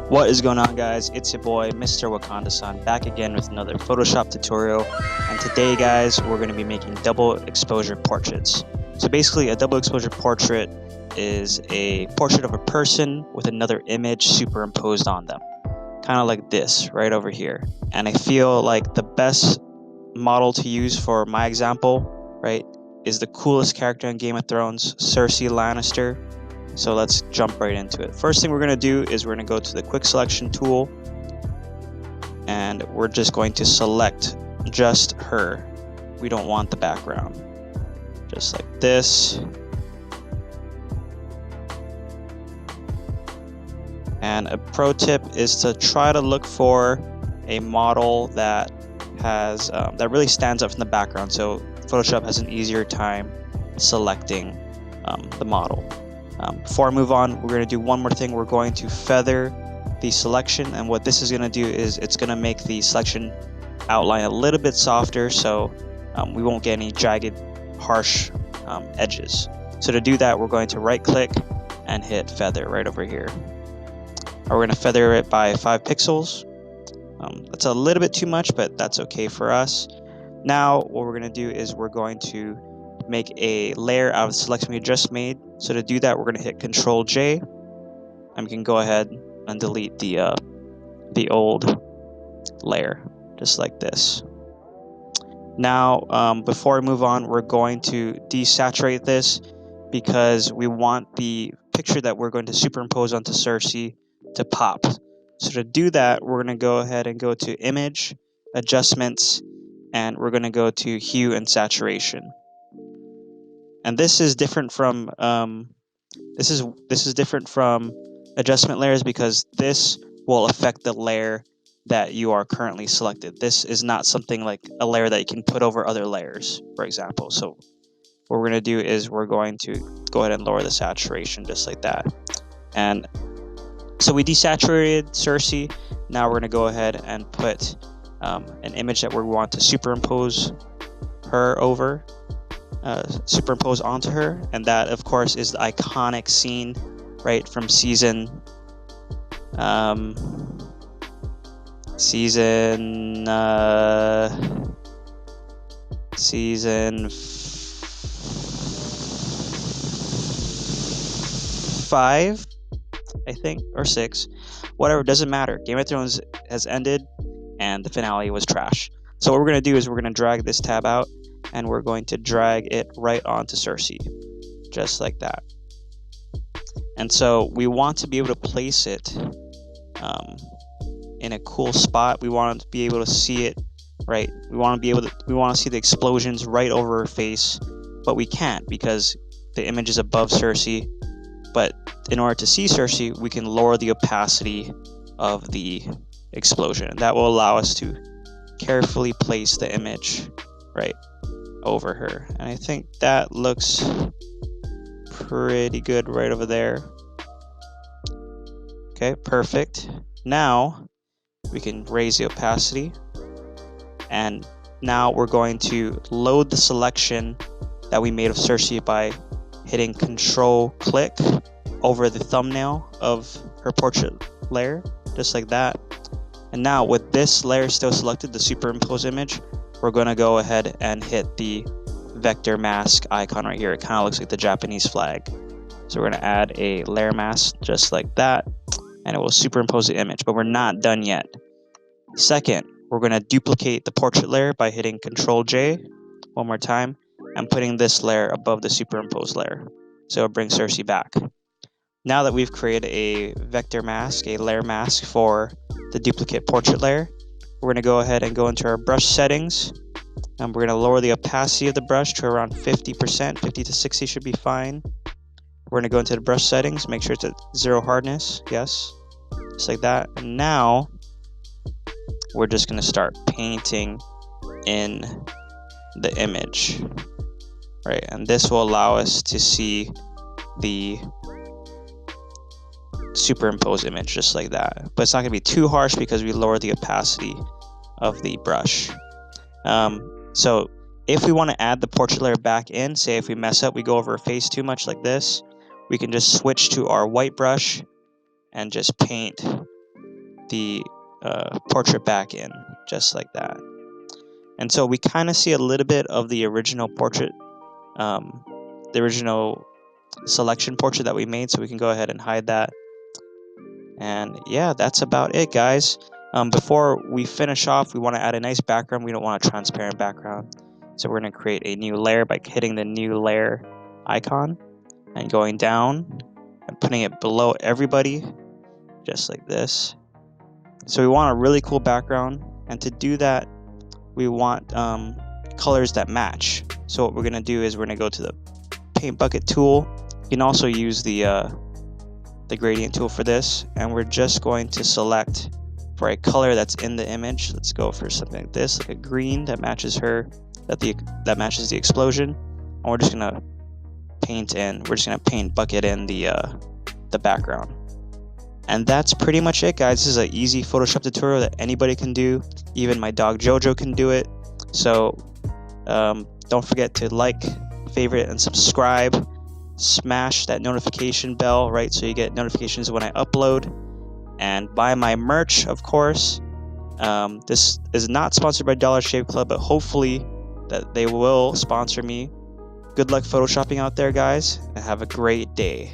What is going on, guys? It's your boy Mr. Wakanda-san back again with another Photoshop tutorial, and today guys we're going to be making double exposure portraits. So basically a double exposure portrait is a portrait of a person with another image superimposed on them, kind of like this right over here. And I feel like the best model to use for my example, right, is the coolest character in Game of Thrones, Cersei Lannister. So let's jump right into it. First thing we're going to do is we're going to go to the quick selection tool, and we're just going to select just her. We don't want the background. Just like this. And a pro tip is to try to look for a model that has that really stands out from the background, so Photoshop has an easier time selecting the model. Before I move on, we're going to do one more thing. We're going to feather the selection, and what this is going to do is it's going to make the selection outline a little bit softer, so we won't get any jagged, harsh edges. So to do that, we're going to right click and hit feather right over here. We're going to feather it by 5 pixels. That's a little bit too much, but that's okay for us. Now what we're going to do is we're going to make a layer out of the selection we just made. So to do that, we're going to hit Control J, and we can go ahead and delete the old layer, just like this. Now, before we move on, we're going to desaturate this because we want the picture that we're going to superimpose onto Cersei to pop. So to do that, we're going to go ahead and go to Image, Adjustments, and we're going to go to Hue and Saturation. And this is different from this is different from adjustment layers because this will affect the layer that you are currently selected. This is not something like a layer that you can put over other layers, for example. So what we're going to do is we're going to go ahead and lower the saturation just like that. And so we desaturated Cersei. Now we're going to go ahead and put an image that we want to superimpose her over. Superimpose onto her, and that of course is the iconic scene right from season 5, I think, or 6, whatever, doesn't matter. Game of Thrones has ended and the finale was trash. So what we're going to do is we're going to drag this tab out and we're going to drag it right onto Cersei, just like that. And so we want to be able to place it in a cool spot. We want to be able to see it, right? We want to see the explosions right over her face, but we can't because the image is above Cersei. But in order to see Cersei, we can lower the opacity of the explosion, and that will allow us to carefully place the image right over her. And I think that looks pretty good right over there. Okay, perfect. Now we can raise the opacity, and now we're going to load the selection that we made of Cersei by hitting Control click over the thumbnail of her portrait layer, just like that. And now with this layer still selected, the superimpose image, we're going to go ahead and hit the vector mask icon right here. It kind of looks like the Japanese flag. So we're going to add a layer mask just like that, and it will superimpose the image, but we're not done yet. Second, we're going to duplicate the portrait layer by hitting Control J one more time and putting this layer above the superimposed layer. So it'll bring Cersei back. Now that we've created a vector mask, a layer mask for the duplicate portrait layer, we're going to go ahead and go into our brush settings, and we're going to lower the opacity of the brush to around 50%. 50 to 60 should be fine. We're going to go into the brush settings, make sure it's at 0 hardness, yes, just like that. And now we're just going to start painting in the image, right? And this will allow us to see the superimposed image just like that, but it's not going to be too harsh because we lower the opacity of the brush. So if we want to add the portrait layer back in, say if we mess up, we go over her face too much like this, we can just switch to our white brush and just paint the portrait back in, just like that. And so we kind of see a little bit of the original portrait, the original selection portrait that we made, so we can go ahead and hide that. And yeah, that's about it, guys. Before we finish off, we want to add a nice background. We don't want a transparent background, so we're going to create a new layer by hitting the new layer icon and going down and putting it below everybody, just like this. So we want a really cool background, and to do that, we want colors that match. So what we're going to do is we're going to go to the paint bucket tool. You can also use the gradient tool for this, and we're just going to select for a color that's in the image. Let's go for something like this, like a green that matches that matches the explosion, and we're just going to paint bucket in the background. And that's pretty much it, guys. This is an easy Photoshop tutorial that anybody can do. Even my dog Jojo can do it. So don't forget to like, favorite, and subscribe. Smash that notification bell, right, so you get notifications when I upload. And buy my merch, of course. This is not sponsored by Dollar Shave Club, but hopefully that they will sponsor me. Good luck photoshopping out there, guys, and have a great day.